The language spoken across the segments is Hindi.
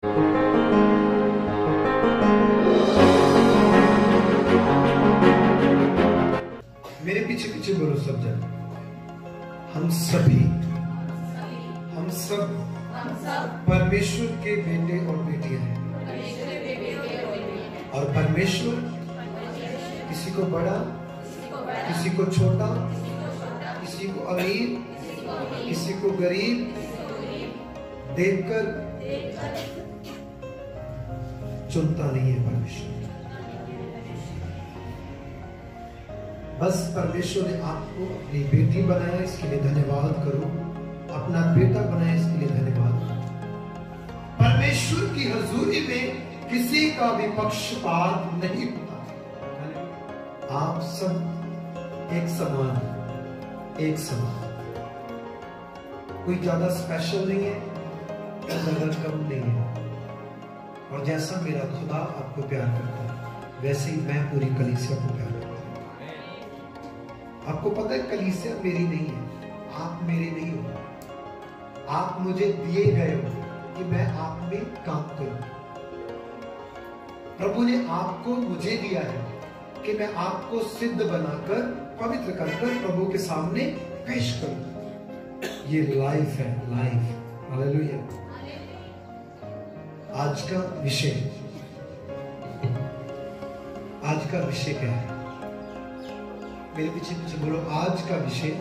मेरे पीछे पीछे बोलो सब जन। हम सब परमेश्वर के बेटे और बेटियां हैं। और परमेश्वर किसी को बड़ा, किसी को छोटा, किसी को अमीर, किसी को गरीब देखकर चुनता नहीं है। परमेश्वर बस परमेश्वर ने आपको अपनी बेटी बनाया, इसके लिए धन्यवाद करो। अपना बेटा बनाया, इसके लिए धन्यवाद करो। परमेश्वर की हजूरी में किसी का भी पक्षपात नहीं होता। आप सब एक समान, एक समान। कोई ज्यादा स्पेशल नहीं है, कोई ज्यादा कम नहीं है। और जैसा मेरा खुदा आपको प्यार करता है, वैसे ही मैं पूरी कलीसिया को प्यार करता हूं। आपको पता है कलीसिया मेरी नहीं है, आप मेरे नहीं हो। आप मुझे दिए गए हो कि मैं आप में काम करूं। प्रभु ने आपको मुझे दिया है कि मैं आपको सिद्ध बनाकर, पवित्र कर प्रभु के सामने पेश करूं। ये लाइफ है, लाइफ। हालेलुया। आज का विषय क्या है? मेरे पीछे पीछे बोलो, आज का विषय।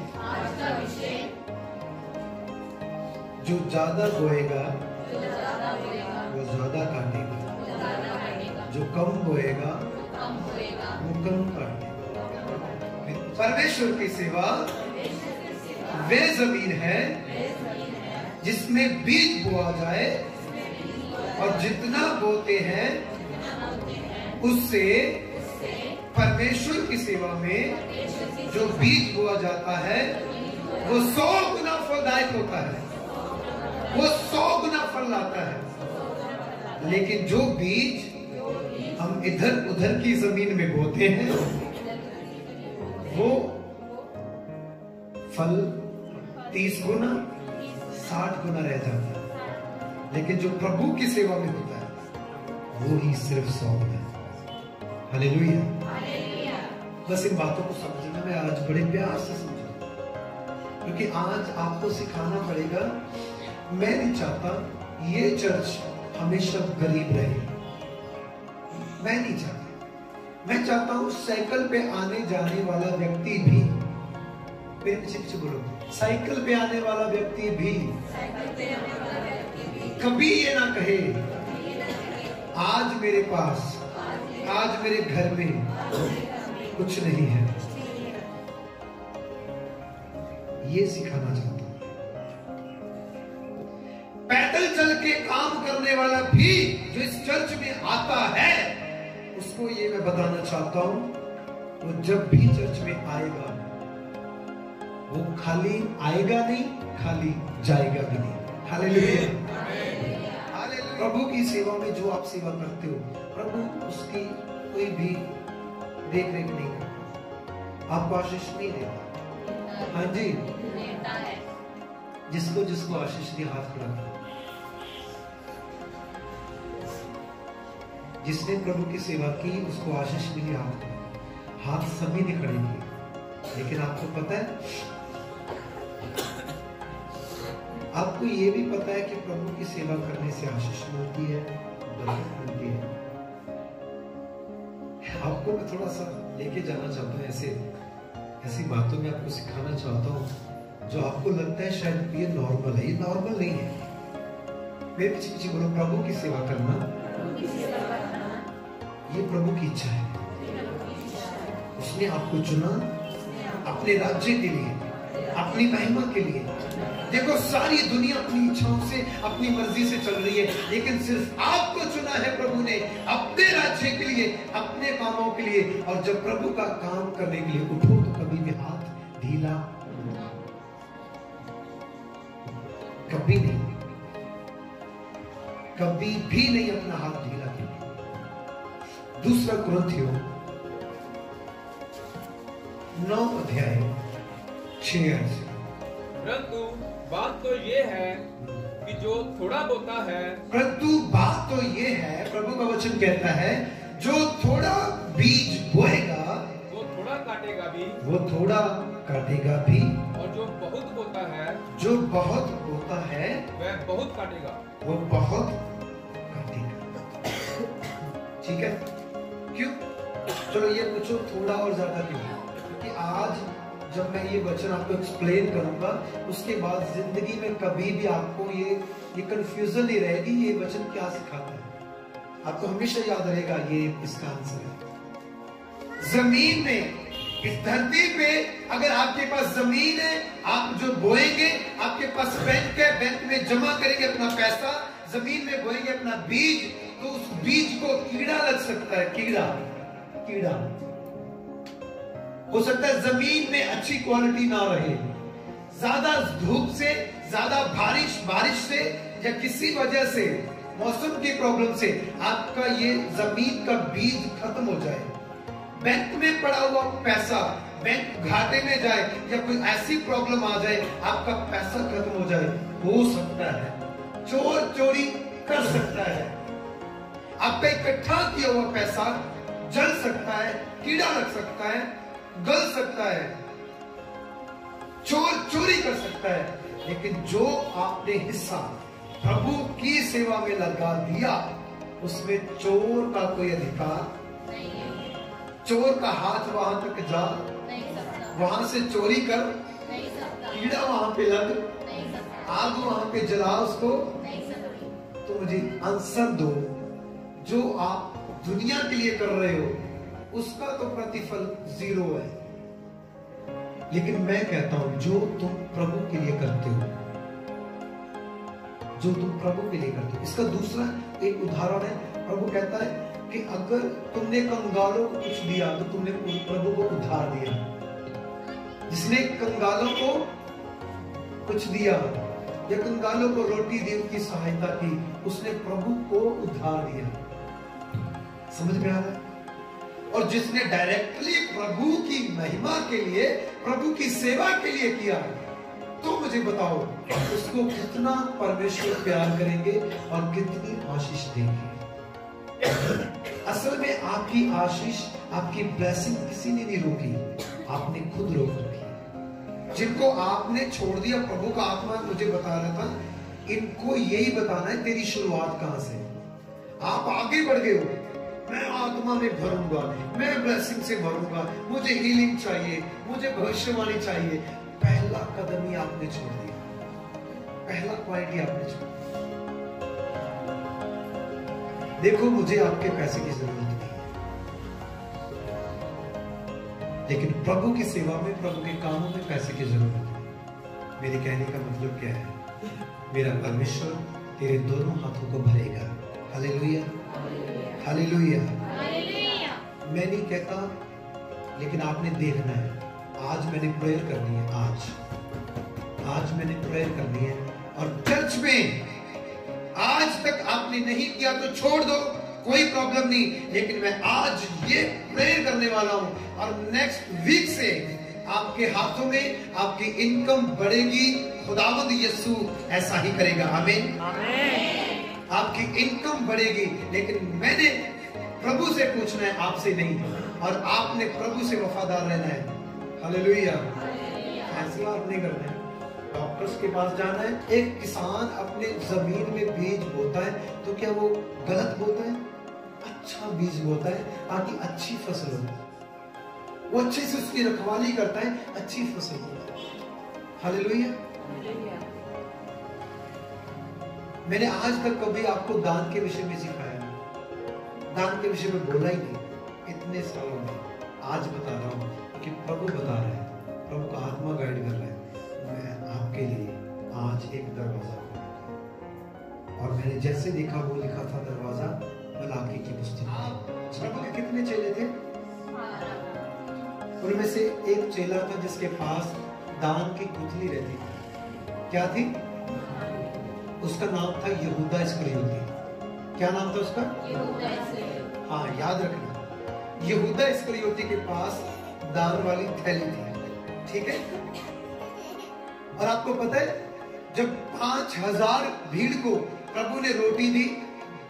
जो ज्यादा बोएगा वो ज्यादा काटेगा, जो कम बोएगा वो कम काटेगा। परमेश्वर की सेवा वे जमीन है जिसमें बीज बोआ जाए, और जितना बोते हैं उससे परमेश्वर की सेवा में जो बीज बोआ जाता है वो 100 गुना फलदायक होता है, वो 100 गुना फल लाता है। लेकिन जो बीज हम इधर उधर की जमीन में बोते हैं वो फल 30 गुना 60 गुना रह जाता है। लेकिन जो प्रभु की सेवा में होता है वो ही सिर्फ 100 गुना। हालेलुया। बस इन बातों को समझना मैं आज बड़े प्यार से समझा, क्योंकि आज आपको सिखाना पड़ेगा। मैं नहीं चाहता ये चर्च हमेशा गरीब रहे, मैं नहीं चाहता। मैं चाहता हूं साइकिल पे आने जाने वाला व्यक्ति भी, मेरे पीछे पीछे बोलो, साइकिल पे आने वाला व्यक्ति भी कभी ये ना कहे आज मेरे पास, आज मेरे घर में कुछ नहीं है। ये सिखाना चाहता हूं। पैदल चल के काम करने वाला भी जो इस चर्च में आता है, उसको ये मैं बताना चाहता हूं, वो जब भी चर्च में आएगा वो खाली आएगा नहीं, खाली जाएगा भी नहीं। हालेलुया। प्रभु की सेवा में जो आप सेवा करते हो, प्रभु उसकी कोई भी देख रेख नहीं करता, आपको आशीष नहीं देता। हाँ जी, जिसको जिसको आशीष दी हाथ खड़ा करो। जिसने प्रभु की सेवा की उसको आशीष मिली, हाथ सभी ने खड़े किए। लेकिन आपको पता है, आपको ये भी पता है कि प्रभु की सेवा करने से आशीष मिलती है, बरकत मिलती है। आपको मैं थोड़ा सा लेके जाना चाहता हूँ, ऐसी बातों में आपको सिखाना चाहता हूँ जो आपको लगता है शायद ये नॉर्मल है। ये नॉर्मल नहीं है। मेरे पीछे पीछे बोलो, प्रभु की सेवा करना ये प्रभु की इच्छा है। उसने आपको चुना अपने राज्य के लिए, अपनी महिमा के लिए। देखो सारी दुनिया अपनी इच्छाओं से, अपनी मर्जी से चल रही है, लेकिन सिर्फ आपको चुना है प्रभु ने अपने राज्य के लिए, अपने कामों के लिए। और जब प्रभु का काम करने के लिए उठो तो कभी भी हाथ ढीला कभी नहीं, कभी भी नहीं अपना हाथ ढीला किया। दूसरा कुरिन्थियों 9 अध्याय 6। परंतु बात तो ये है कि जो थोड़ा बोता है, परंतु बात कहता है जो थोड़ा बीज बोएगा वो थोड़ा काटेगा भी, वो थोड़ा काटेगा भी, और जो बहुत बोता है जो बहुत बोता है वह बहुत काटेगा। वो बहुत काटेगा। ठीक है? क्यों? चलो ये पूछो थोड़ा और ज्यादा क्यों? क्योंकि आज जब मैं ये वचन आपको एक्सप्लेन करूंगा, उसके बाद जिंदगी में कभी भी आपको ये कंफ्यूजन नहीं रहेगी ये वचन क्या सिखाता है। आपको हमेशा याद रहेगा ये इसका आंसर है। जमीन में, इस धरती पे अगर आपके पास जमीन है, आप जो बोएंगे, आपके पास बैंक है, बैंक में जमा करेंगे अपना पैसा, जमीन में बोएंगे अपना बीज, तो उस बीज को कीड़ा लग सकता है। कीड़ा हो सकता है जमीन में अच्छी क्वालिटी ना रहे, ज्यादा धूप से, ज्यादा बारिश से, या किसी वजह से, मौसम की प्रॉब्लम से आपका ये जमीन का बीज खत्म हो जाए। बैंक में पड़ा हुआ पैसा बैंक घाटे में जाए, या कोई ऐसी प्रॉब्लम आ जाए आपका पैसा खत्म हो जाए। हो सकता है चोर चोरी कर सकता है, आपका इकट्ठा किया हुआ पैसा जल सकता है, कीड़ा लग सकता है, गल सकता है, चोर चोरी कर सकता है। लेकिन जो आपने हिस्सा प्रभु की सेवा में लगा दिया, उसमें चोर का कोई अधिकार नहीं है। चोर का हाथ वहां तक जा नहीं सकता, वहां से चोरी कर नहीं सकता, कीड़ा वहां पे लग नहीं सकता, आग वहां पे जला उसको नहीं सकती। तो मुझे आंसर दो, जो आप दुनिया के लिए कर रहे हो उसका तो प्रतिफल 0 है, लेकिन मैं कहता हूं जो तुम प्रभु के लिए करते हो, जो तुम प्रभु के लिए करते हो, इसका दूसरा एक उदाहरण है। प्रभु कहता है कि अगर तुमने कंगालों को कुछ दिया तो तुमने प्रभु को उधार दिया। जिसने कंगालों को कुछ दिया या कंगालों को रोटी दी, उनकी सहायता की, उसने प्रभु को उधार दिया। समझ में आ रहा है? और जिसने डायरेक्टली प्रभु की महिमा के लिए, प्रभु की सेवा के लिए किया, तो मुझे बताओ उसको कितना परमेश्वर प्यार करेंगे और कितनी आशीष देंगे। असल में आपकी आशीष, आपकी ब्लेसिंग किसी ने नहीं रोकी, आपने खुद रोक रखी। जिनको आपने छोड़ दिया, प्रभु का आत्मा मुझे बता रहा था, इनको यही बताना है तेरी शुरुआत कहां से। आप आगे बढ़ गए हो, मैं आत्मा में भरूंगा, मैं ब्लेसिंग से भरूंगा, मुझे हीलिंग चाहिए, मुझे भविष्यवाणी चाहिए। पहला कदम ही आपने छोड़ दिया, पहला पॉइंट ही आपने छोड़ दिया। देखो मुझे आपके पैसे की जरूरत नहीं है, लेकिन प्रभु की सेवा में, प्रभु के कामों में पैसे की जरूरत है। मेरे कहने का मतलब क्या है? मेरा परमेश्वर तेरे दोनों हाथों को भरेगा। Hallelujah, hallelujah. मैं नहीं कहता, लेकिन आपने देखना है। आज मैंने प्रेयर करनी है, आज मैंने प्रेयर करनी है। और चर्च में आज तक आपने नहीं किया तो छोड़ दो, कोई प्रॉब्लम नहीं, लेकिन मैं आज ये प्रेयर करने वाला हूं और नेक्स्ट वीक से आपके हाथों में आपकी इनकम बढ़ेगी। खुदावंद यीशु ऐसा ही करेगा। आमीन, आपकी इनकम बढ़ेगी, लेकिन मैंने प्रभु से पूछना है, आपसे नहीं, और आपने प्रभु से वफादार रहना है। हालेलुया। फैसला आपने करना है। डॉक्टर्स के पास जाना है। एक किसान अपने जमीन में बीज बोता है, तो क्या वो गलत बोता है? अच्छा बीज बोता है ताकि अच्छी फसल हो। वो अच्छे से उसकी रखवाली करता है, अच्छी फसल हो। हालेलुया। मैंने आज तक कभी आपको दान के विषय में सिखाया नहीं, दान के विषय में बोला ही नहीं इतने सालों में। आज बता रहा हूं कि प्रभु बता रहे हैं, प्रभु का आत्मा गाइड कर रहा है। मैं आपके लिए आज एक दरवाजा खोला, और मैंने जैसे देखा वो लिखा था दरवाजा मलाकी की पुस्तक। प्रभु के कितने चेले थे? उनमें से एक चेला था जिसके पास दान की गुठली रहती थी। क्या थी? उसका नाम था यहूदा इस्करियोती। क्या नाम था उसका? हाँ, याद रखना, यहूदा इस्करियोती के पास दान वाली थैली थी। ठीक है? और आपको पता है, जब 5000 भीड़ को प्रभु ने रोटी दी,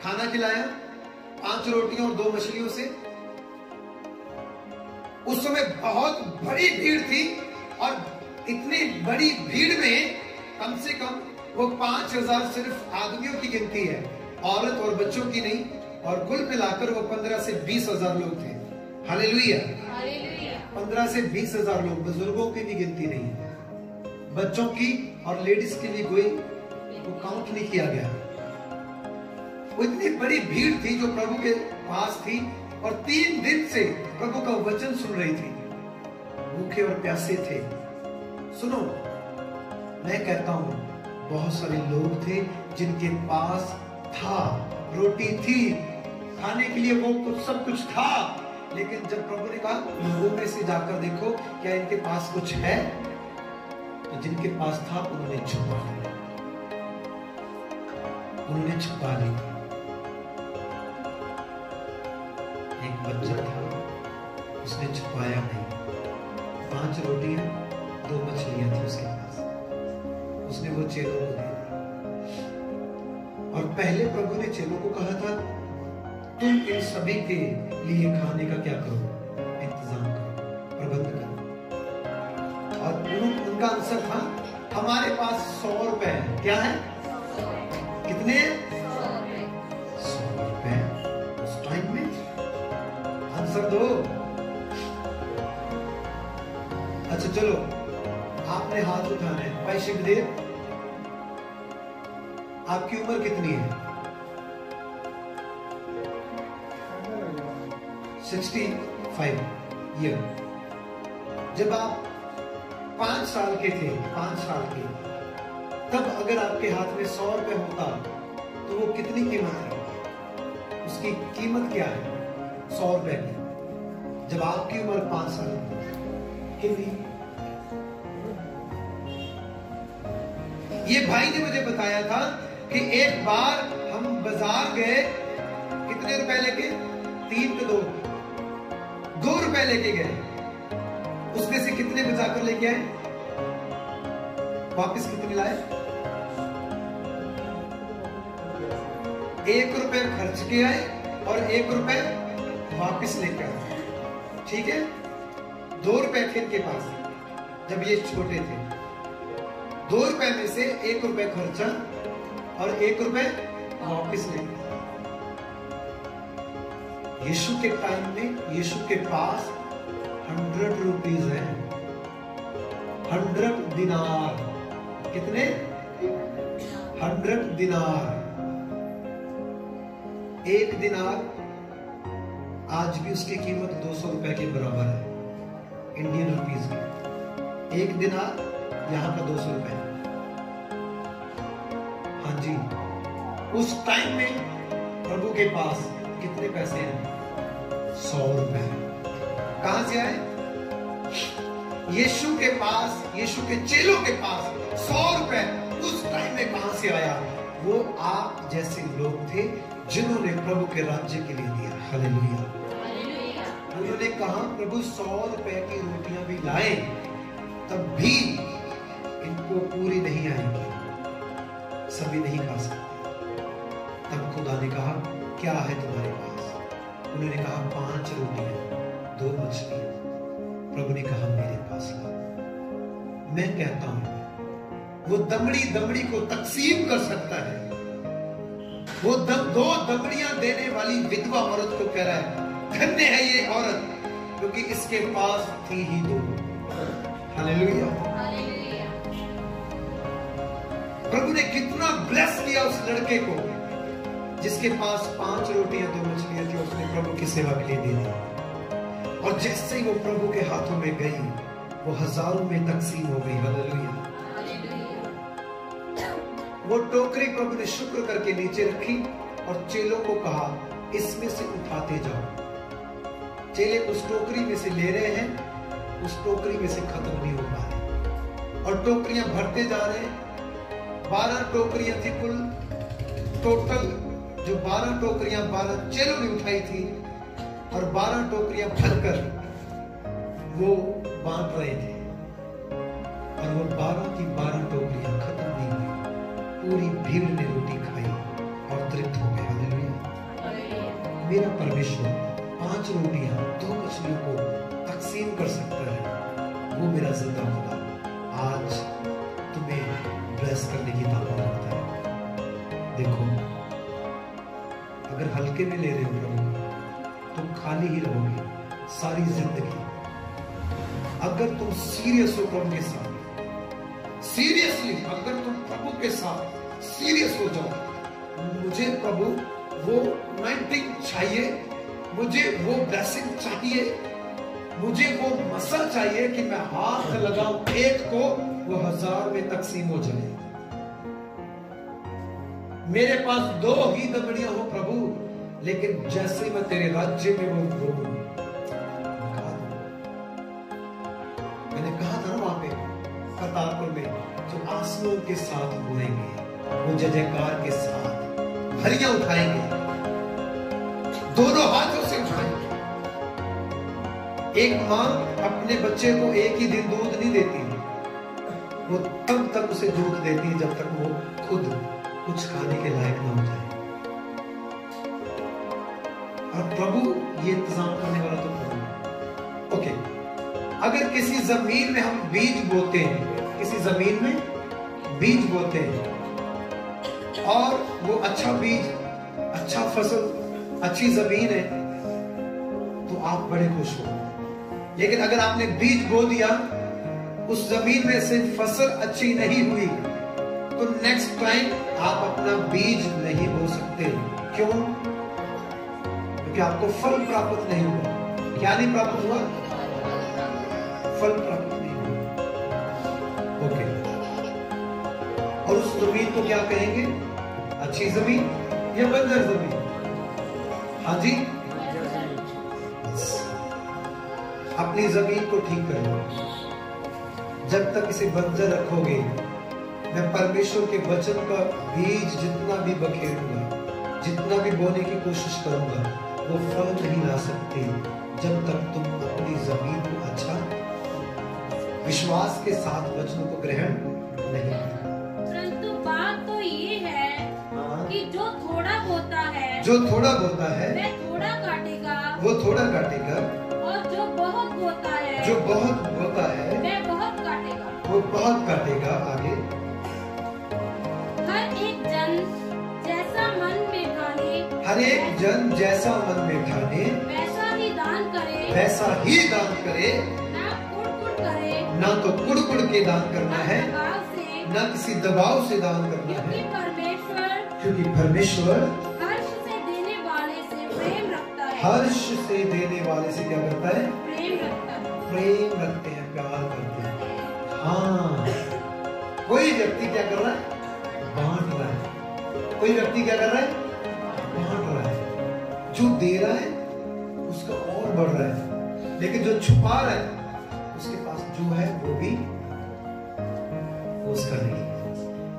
खाना खिलाया, 5 रोटियों और 2 मछलियों से? उस समय बहुत बड़ी भीड़ थी और इतनी बड़ी भीड़ में कम से कम वो 5000 सिर्फ आदमियों की गिनती है, औरत और बच्चों की नहीं, और कुल मिलाकर वो 15 से 20,000 लोग थे। हालेलुया। 15 से 20,000 लोग, बुजुर्गों की भी गिनती नहीं है, बच्चों की और लेडीज की भी कोई वो काउंट नहीं किया गया। वो इतनी बड़ी भीड़ थी जो प्रभु के पास थी और 3 दिन से प्रभु का वचन सुन रही थी, भूखे और प्यासे थे। सुनो, मैं कहता हूं बहुत सारे लोग थे जिनके पास था, रोटी थी, खाने के लिए वो कुछ सब कुछ था, लेकिन जब प्रभु ने कहा लोगों में से जाकर देखो क्या इनके पास कुछ है, तो जिनके पास था उन्होंने छुपा लिया, उन्होंने छुपा लिया। एक बच्चा था, उसने छुपाया नहीं। 5 रोटियां 2 मछलियां थी उसके पास, उसने वो चेलों को दे दी। और पहले प्रभु ने चेलों को कहा था तुम इन सभी के लिए खाने का क्या करो, इंतजाम करो, प्रबंध करो। और उनका आंसर था हमारे पास 100 रुपए है। क्या है? कितने? 100 रुपए उस टाइम में? आंसर दो। अच्छा चलो, आपने हाथ उठाना है। भाई शिवदेव, आपकी उम्र कितनी है? 65 ईयर। जब आप 5 साल के थे, 5 साल के, तब अगर आपके हाथ में 100 रुपए होता तो वो कितनी कीमत है? उसकी कीमत क्या है 100 रुपए की? जब आपकी उम्र 5 साल की थी। ये भाई ने मुझे बताया था कि एक बार हम बाजार गए, कितने रुपए लेके? 3 के 2 रुपए लेके गए। उसमें से कितने बचाकर लेके आए? वापस कितने लाए? 1 रुपए खर्च के आए और 1 रुपए वापस लेके आए। ठीक है, 2 रुपए थे इनके पास जब ये छोटे थे। 2 रुपए में से 1 रुपए खर्चा और 1 रुपए वापस लेके। यीशु के टाइम में यीशु के पास 100 रुपीज है, 100 दिनार। कितने? 100 दिनार। 1 दिनार आज भी उसकी कीमत 200 रुपए के बराबर है इंडियन रुपीज की। 1 दिनार यहां का 200 रुपए। हाँ जी, उस टाइम में प्रभु के पास कितने पैसे हैं? 100 रुपए। कहां से आए? यीशु के पास, यीशु के चेलों के पास 100 रुपए उस टाइम में कहां से आया? वो आप जैसे लोग थे जिन्होंने प्रभु के राज्य के लिए दिया। हालेलुया। उन्होंने कहा प्रभु 100 रुपए की रोटियां भी लाए तब भी इनको पूरी नहीं आएगी, सभी नहीं खा सकते। तब खुदा ने कहा क्या है तुम्हारे पास? उन्होंने कहा 5 रोटियां 2 मछलियां। प्रभु ने कहा मेरे पास ला। मैं कहता हूं वो दमड़ी को तकसीम कर सकता है। वो 2 दमड़ियां देने वाली विधवा औरत को कह रहा है धन्य है ये औरत क्योंकि इसके पास थी ही 2। हालेलुया। प्रभु ने कितना ब्लेस किया उस लड़के को जिसके पास 5 रोटियां 2 मछलियां थी। उसने प्रभु की सेवा के लिए दे दी और जैसे ही वो प्रभु के हाथों में गई वो हजारों में तकसीम हो गई। हालेलुया। वो टोकरी प्रभु ने शुक्र करके नीचे रखी और चेलों को कहा इसमें से उठाते जाओ। चेले उस टोकरी में से ले रहे हैं, उस टोकरी में से खत्म नहीं हो पा रहे और टोकरियां भरते जा रहे हैं। 12 टोकरियां थी कुल, टोटल जो 12 टोकरियां 12 चेलों ने उठाई थी और 12 टोकरियां भरकर वो बांट रहे थे और वो 12 की 12 टोकरियां खत्म नहीं हुई। पूरी भीड़ ने रोटी खाई और तृप्त हो गए। हालेलुया। मेरा परमेश्वर 5 रोटियां 2 मछलियों को तकसीम कर सकता है, वो मेरा जिंदा खुदा आज तुम्हें ब्लेस करने की ताकत रखता है। देखो, अगर हल्के में ले रहे हो प्रभु, तुम खाली ही रहोगे सारी जिंदगी। अगर तुम सीरियस हो प्रभु के साथ, सीरियसली अगर तुम प्रभु के साथ सीरियस हो जाओ, मुझे प्रभु वो अनॉइंटिंग चाहिए, मुझे वो ब्लेसिंग चाहिए, मुझे वो मसा चाहिए कि मैं हाथ लगाऊं एक को, वो 1000 में तकसीम हो जाए। मेरे पास 2 ही दबड़ियां हो प्रभु, लेकिन जैसे मैं तेरे राज्य में वो मैंने कहा था ना वहां पे करतारपुर में, जो आंसुओं के साथ बोलेंगे, वो जय जयकार के साथ हरियां उठाएंगे, दोनों हाथों से उठाएंगे। एक मां अपने बच्चे को एक ही दिन दूध नहीं देती, वो तब तक उसे दूध देती है जब तक वो खुद कुछ खाने के लायक ना हो जाए। और प्रभु ये इंतजाम करने वाला तो प्रभु। ओके, अगर किसी जमीन में हम बीज बोते हैं, किसी जमीन में बीज बोते हैं और वो अच्छा बीज, अच्छा फसल, अच्छी जमीन है, तो आप बड़े खुश हो। लेकिन अगर आपने बीज बो दिया, उस जमीन में से फसल अच्छी नहीं हुई, तो नेक्स्ट टाइम आप अपना बीज नहीं बो सकते। क्यों? क्योंकि आपको फल प्राप्त नहीं हुआ। क्या नहीं प्राप्त हुआ? फल प्राप्त नहीं हुआ। ओके, और उस जमीन को क्या कहेंगे? अच्छी जमीन या बंजर जमीन? हाँ जी, अपनी जमीन को ठीक कर लो। जब तक इसे बंजर रखोगे, मैं परमेश्वर के वचन का बीज जितना भी बखेरूंगा, जितना भी बोने की कोशिश करूंगा, वो फल नहीं ला सकते जब तक तुम अपनी जमीन को अच्छा विश्वास के साथ वचनों को ग्रहण नहीं करते। परंतु बात तो ये है कि जो थोड़ा बोता है, जो थोड़ा बोता है वह थोड़ा काटेगा, वो थोड़ा काटेगा, और जो बहुत बोता है, जो बहुत बोता है वह बहुत काटेगा, वो बहुत काटेगा। आगे, हर एक जन जैसा मन में ठाने, हर एक जन जैसा मन में ठाने वैसा ही दान करे, वैसा ही दान करे, ना कुड़-कुड़ करे, ना तो कुड़-कुड़ के दान करना है, दबाव से, ना किसी दबाव से दान करना क्योंकि है, परमेश्वर क्योंकि परमेश्वर हर्ष से देने वाले से प्रेम रखता है। हर्ष से देने वाले से क्या करता है? प्रेम रखता है। प्रेम रखते हैं, प्यार करते हैं। हाँ, कोई व्यक्ति क्या कर रहा है? बांट रहा है। कोई व्यक्ति क्या कर रहा है? बांट रहा है। जो दे रहा है उसका और बढ़ रहा है, लेकिन जो छुपा रहा है उसके पास जो है वो भी उसका नहीं।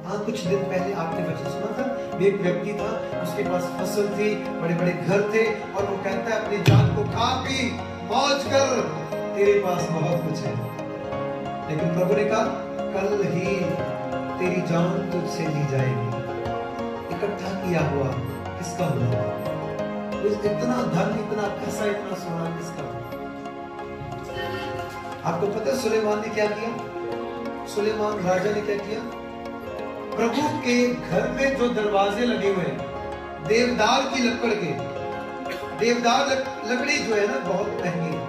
हाँ, कुछ दिन पहले आपने वचन सुना था, एक व्यक्ति था, उसके पास फसल थी, बड़े बड़े घर थे, और वो कहता है अपनी जान को खा पी मौज कर, तेरे पास बहुत कुछ है। लेकिन प्रभु ने कहा, कल ही तेरी जान तुझसे ली जाएगी। इकट्ठा किया हुआ किसका हुआ? इतना धन, इतना पैसा, इतना सोना किसका? आपको पता है सुलेमान ने क्या किया? सुलेमान राजा ने क्या किया? प्रभु के घर में जो दरवाजे लगे हुए हैं, देवदार की लकड़ के, देवदार लकड़ी जो है ना बहुत महंगी है,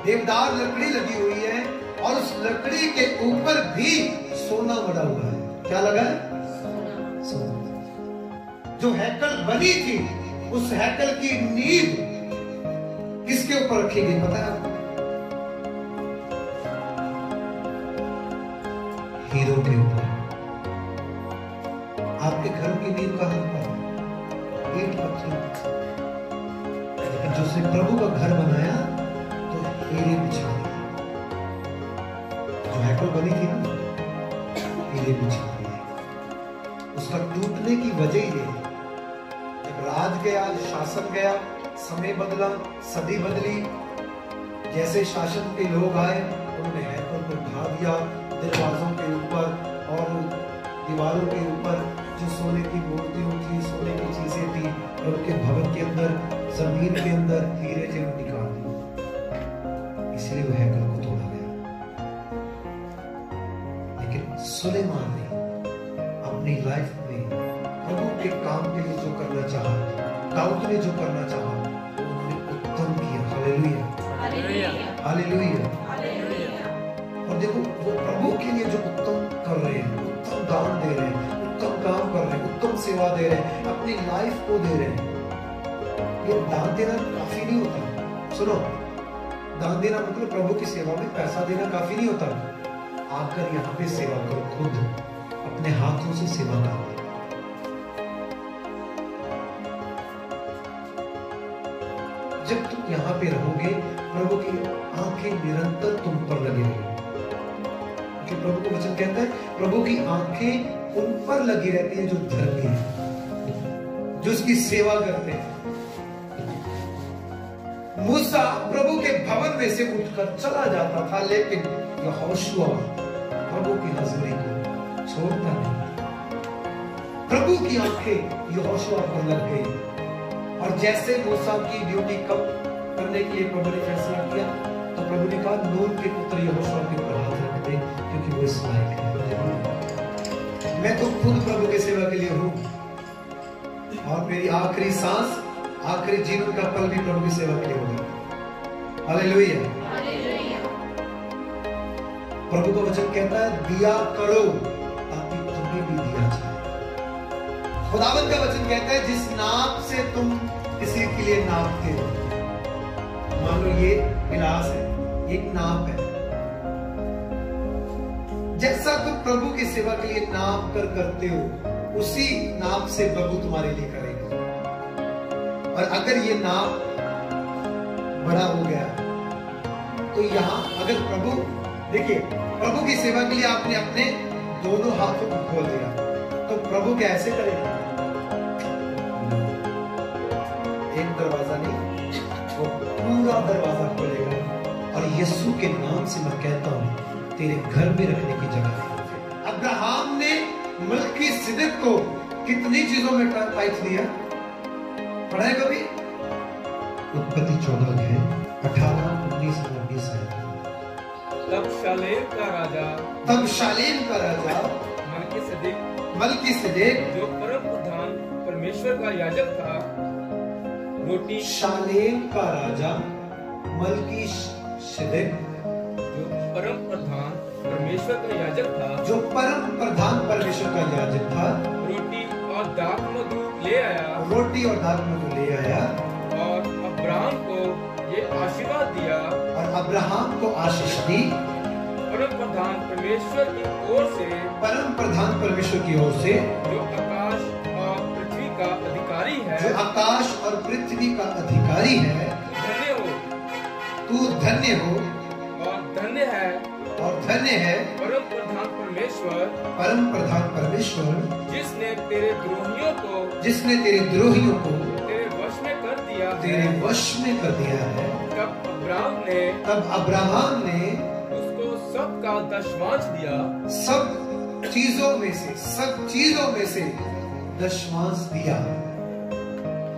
देवदार लकड़ी लगी हुई है, और उस लकड़ी के ऊपर भी सोना मड़ा हुआ है। क्या लगा है? सोना। जो हैकल बनी थी, उस हैकल की नींव किसके ऊपर रखी गई पता है आपको? हीरो के ऊपर। आपके घर की नींव कहां पर? ईंट पत्थर। लेकिन जो उसने प्रभु का घर बनाया तो हीरे बिछा दिए। जो हैकल बनी थी ना, हीरे बिछा दिए। उसका टूटने की वजह ये है, जब राज गया, शासन गया, समय बदला, सदी बदली, जैसे शासन के लोग आए, उन्होंने हैकल को ढा दिया, दरवाजों के ऊपर और दीवारों के ऊपर जो सोने की मूर्तियां थी, सोने की चीजें थी, और उनके भवन के जमीन के अंदर हीरे जरूर निकाल दी, इसलिए वो हैकल को तोड़ा गया। लेकिन सुलेमान ने अपनी लाइफ में प्रभु के काम के लिए जो करना चाहा, दाऊद ने जो करना चाहा, उन्होंने उत्तम किया। Hallelujah, hallelujah. और देखो वो प्रभु के लिए जो उत्तम कर रहे हैं, उत्तम दान दे रहे हैं, उत्तम काम कर रहे हैं, उत्तम सेवा दे रहे हैं, अपनी लाइफ को दे रहे हैं। ये दान देना काफी नहीं होता। सुनो, दान देना मतलब प्रभु की सेवा में पैसा देना काफी नहीं होता। आकर यहाँ पे सेवा करो, खुद अपने हाथों से सेवा करो। जब तुम यहाँ पे रहोगे, प्रभु की आंखें निरंतर तुम पर लगी रहेंगी। प्रभु को वचन कहता है, प्रभु की आंखें उन पर लगी रहती है जो धर्मी है, जो उसकी सेवा करते हैं। मूसा प्रभु के भवन में से उठकर चला जाता था, लेकिन यहोशुआ प्रभु की हजूरी को छोड़ता नहीं। प्रभु की आंखें यहोशुआ पर लग गई, और जैसे मूसा की ड्यूटी कम करने के लिए प्रभु ने फैसला किया, तो प्रभु ने कहा नून के पुत्र यहोशुआ के ऊपर हाथ रख दे, क्योंकि वो इस लायक है। मैं तो खुद प्रभु की सेवा के लिए हूं, और मेरी आखिरी सांस, आखिरी जीवन का पल भी प्रभु की सेवा के लिए होगा। हालेलुया। प्रभु का वचन कहता है दिया करो ताकि तुम्हें भी दिया जाए। खुदावंद का वचन कहता है जिस नाप से तुम किसी के लिए नापते हो, मान लो ये गिलास है, एक नाप है, जैसा तुम प्रभु की सेवा के लिए नाप कर करते हो, उसी नाप से प्रभु तुम्हारे लिए करेगा। और अगर ये नाप बड़ा हो गया, तो यहां अगर प्रभु, देखिए प्रभु की सेवा के लिए आपने अपने दोनों हाथों को खोल दिया, तो प्रभु कैसे करेगा? एक दरवाजा नहीं, वो पूरा दरवाजा खोलेगा। और यीशु के नाम से मैं कहता हूं, तेरे घर में रखने की जगह है। अब्राहम ने मल्कीसिदक को कितनी चीजों में टाइट दिया? पढ़ा है कभी? उत्पत्ति 14 है 18, 19 और 20 है। तब शालेम का राजा मल्कीसिदक जो परम प्रधान परमेश्वर का याजक था, रोटी। शालेम का राजा मल्कीसिदक जो परम प्रधान परमेश्वर का याजक था, रोटी और दाख मधु ले आया, और अब्राहम को ये आशीर्वाद दिया, आशीष दी परम प्रधान परमेश्वर की ओर से, जो आकाश और पृथ्वी का अधिकारी है, तू धन्य हो और धन्य है परम प्रधान परमेश्वर, जिसने तेरे द्रोहियों को तेरे वश में कर दिया है। तब अब्राहम ने उसको सब का दशमांश दिया, सब चीजों में से दशमांश दिया।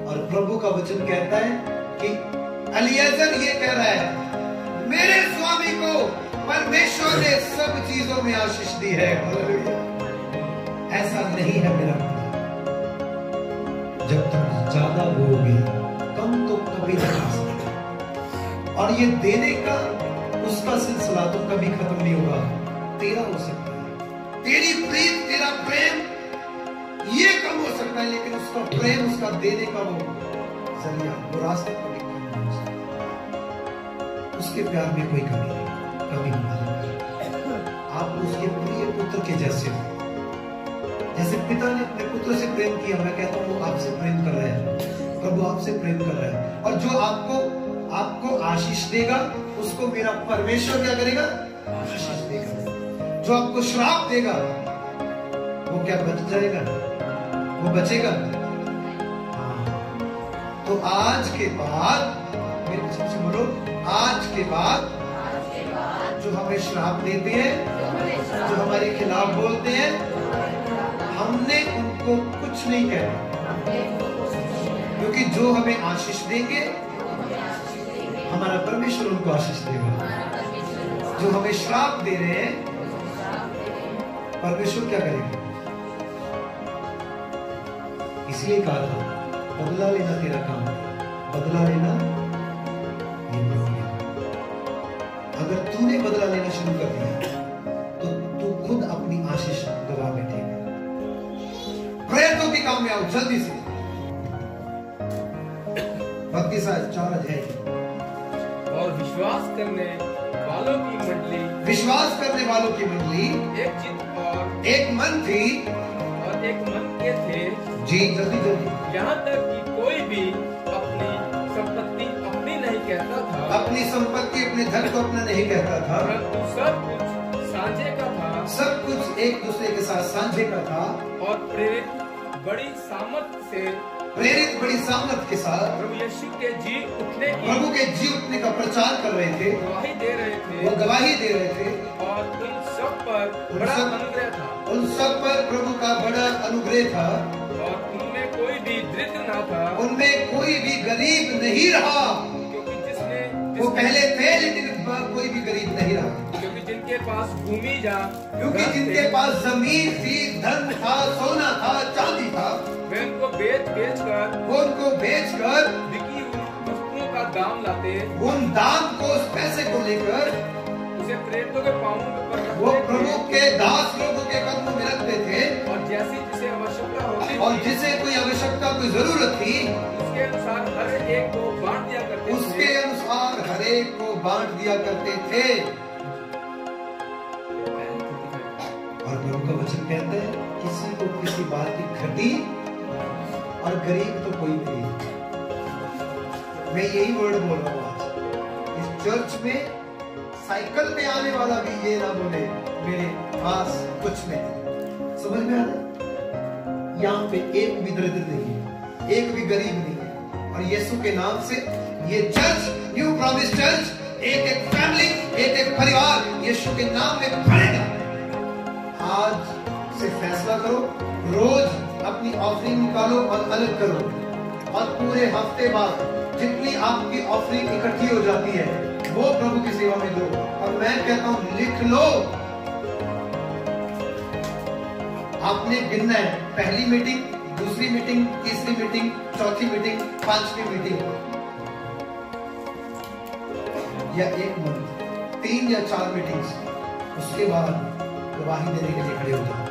और प्रभु का वचन कहता है कि एलिएजर ये कह रहा है, मेरे स्वामी को परमेश्वर ने सब चीजों में आशीष दी है। ऐसा नहीं है मेरा। जब तुम ज्यादा बोलोगे, कम तो कभी नहीं खा सकते। और ये देने का उसका सिलसिला तो कभी खत्म नहीं होगा। तेरा हो सकता है, तेरी प्रीत, तेरा प्रेम ये कम हो सकता है, लेकिन उसका प्रेम, उसका देने का वो जरिया, वो रास्ता कभी कम नहीं हो सकता। उसके प्यार में कोई कमी नहीं आप उसके प्रिय पुत्र के जैसे हो। जैसे पिता ने अपने पुत्र से प्रेम किया, मैं कहता हूँ वो आपसे प्रेम कर रहा है, प्रभु आपसे प्रेम कर रहा है। और जो आपको आशीष देगा, उसको मेरा परमेश्वर क्या करेगा? आशीष देगा। जो आपको श्राप देगा, वो क्या बच जाएगा? वो बचेगा। तो आज के बाद, मेरे सबसे बोलो, आज के बाद जो हमें श्राप देते हैं, जो हमारे खिलाफ बोलते हैं, हमने उनको कुछ नहीं कहना। क्योंकि जो हमें आशीष देंगे हमारा परमेश्वर उनको आशीष देगा। जो हमें श्राप दे रहे हैं परमेश्वर क्या करेगा? इसलिए कहा था बदला लेना तेरा काम, बदला लेना ये प्रभु ने। अगर तूने बदला लेना शुरू कर दिया तो तू खुद अपनी आशीष गवा बैठेगा। प्रयत्नों के काम में आओ जल्दी से। भक्ति साहब 4 अध्याय। और विश्वास करने वालों की मंडली एक चित्त और एक मन थी और एक मन के थे। जी जल्दी। यहाँ तक कि कोई भी अपनी संपत्ति अपनी नहीं कहता था, अपनी संपत्ति अपने धन को अपना नहीं कहता था, परंतु सब कुछ साझे का था। सब कुछ एक दूसरे के साथ साझे का था। और प्रेरित बड़ी सामर्थ के साथ प्रभु यीशु के जी उठने का प्रचार कर रहे थे, गवाही दे रहे थे। और उन सब पर बड़ा अनुग्रह था। उन सब पर प्रभु का बड़ा अनुग्रह था। और उनमें कोई भी दरिद्र ना था, उनमें कोई भी गरीब नहीं रहा। क्योंकि जिसने वो पहले थे लेकिन कोई भी गरीब नहीं रहा। क्योंकि जिनके पास भूमि क्योंकि जिनके पास जमीन थी, धन था, सोना था, चांदी था, वे उनको बेच कर बिकी हुई वस्तुओं का दाम लाते। उन दाम को, उस पैसे को लेकर उसे प्रेरितों के पांवों पर वो प्रभु के दास लोगों के कदमों में रखते थे। और जिसे आवश्यकता होती और जिसे कोई आवश्यकता, कोई जरूरत थी, उसके अनुसार हर एक को बांट दिया करते थे। और प्रभु का वचन कहता है किसी को किसी बात की घटी और गरीब तो कोई नहीं। मैं यही वर्ड बोल रहा हूँ आज इस चर्च में। साइकिल पे आने वाला भी ये ना बोले मेरे पास कुछ नहीं। समझ में आ रहा? यहाँ पे एक भी दरिद्र नहीं है, एक भी गरीब नहीं है। और यीशु के नाम से ये चर्च, न्यू प्रॉमिस चर्च, एक फैमिली, एक परिवार यीशु के नाम में बढ़ेगा। आज से फैसला करो, रोज अपनी ऑफरिंग निकालो और अलग करो। और पूरे हफ्ते बाद जितनी आपकी ऑफरिंग इकट्ठी हो जाती है वो प्रभु की सेवा में दो। और मैं कहता हूं लिख लो, आपने गिनना है। पहली मीटिंग, दूसरी मीटिंग, तीसरी मीटिंग, चौथी मीटिंग, 5वीं मीटिंग, या 1 मंथ, 3 या 4 मीटिंग्स, उसके बाद गवाही देने के लिए खड़े हो जाओ।